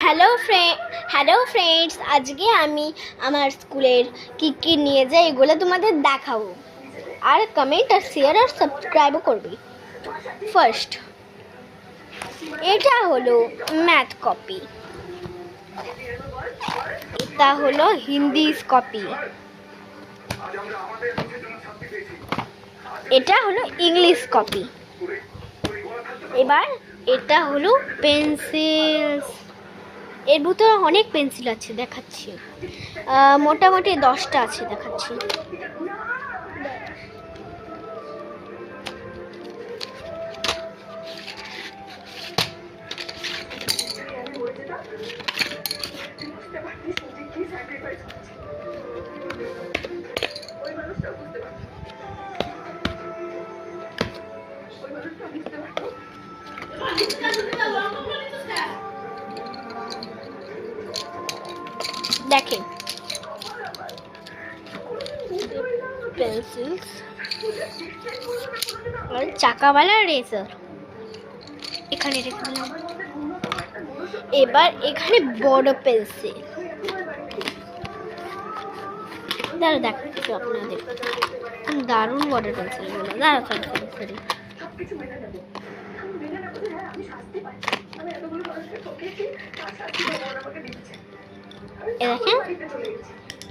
Hello friends, আজকে আমি আমার স্কুলের কি নিয়ে যাই এগুলো তোমাদের দেখাবো। আর কমেন্ট আর শেয়ার আর সাবস্ক্রাইবও করবে। ফার্স্ট, এটা হলো ম্যাথ কপি, এটা হলো হিন্দি কপি, এটা হলো ইংলিশ কপি। এবার এটা হলো পেন্সিল। এর ভিতরে অনেক পেন্সিল আছে, দেখাচ্ছি। মোটামুটি 10টা আছে, দেখাচ্ছি। দেখেন, পেন্সিল আর চাকাওয়ালা রেজার এখানে রেখে দিলাম। এবার এখানে বড় পেন্সিল, দাঁড়া দেখাচ্ছি আপনাদের। দারুণ বড় পেন্সিল গুলো, দাঁড়া সরি। দেখেন,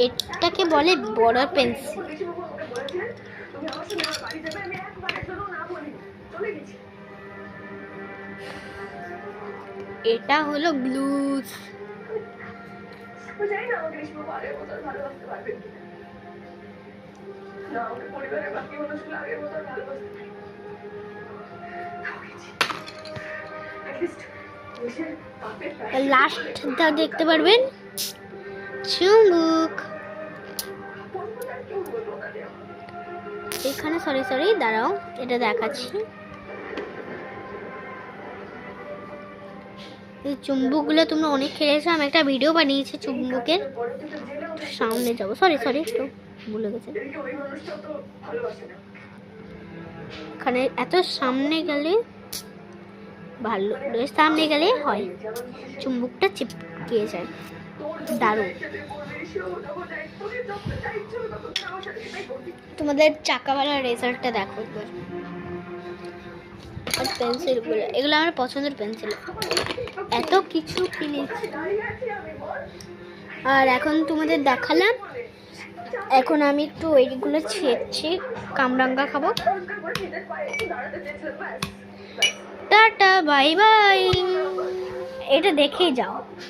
এটাকে বলে বড় পেন্সিল। এটা হলো গ্লুজ। লাস্টটা দেখতে পারবেন, চুম্বক। এখানে সরি দাঁড়াও, এটা দেখাচ্ছি। এই চুম্বকগুলো তোমরা অনেক খেলেছো, আমি একটা ভিডিও বানিয়েছি চুম্বকের। সামনে যাবো, সরি একটু ভুলে গেছে। এখানে এত সামনে গেলে ভালো, সামনে গেলে হয়, চুম্বকটা চিপকে যায়। দারুণ। তোমাদের চাকাওয়ালা রেজারটা দেখো একবার। আর পেন্সিলগুলো, এগুলো আমার পছন্দের পেন্সিল। এত কিছু কিনেছি। আর এখন তোমাদের দেখালাম, এখন আমি একটু এইগুলো ছেড়ছি, কামরাঙ্গা খাবো। Tata, bye bye. এটা দেখেই যাও।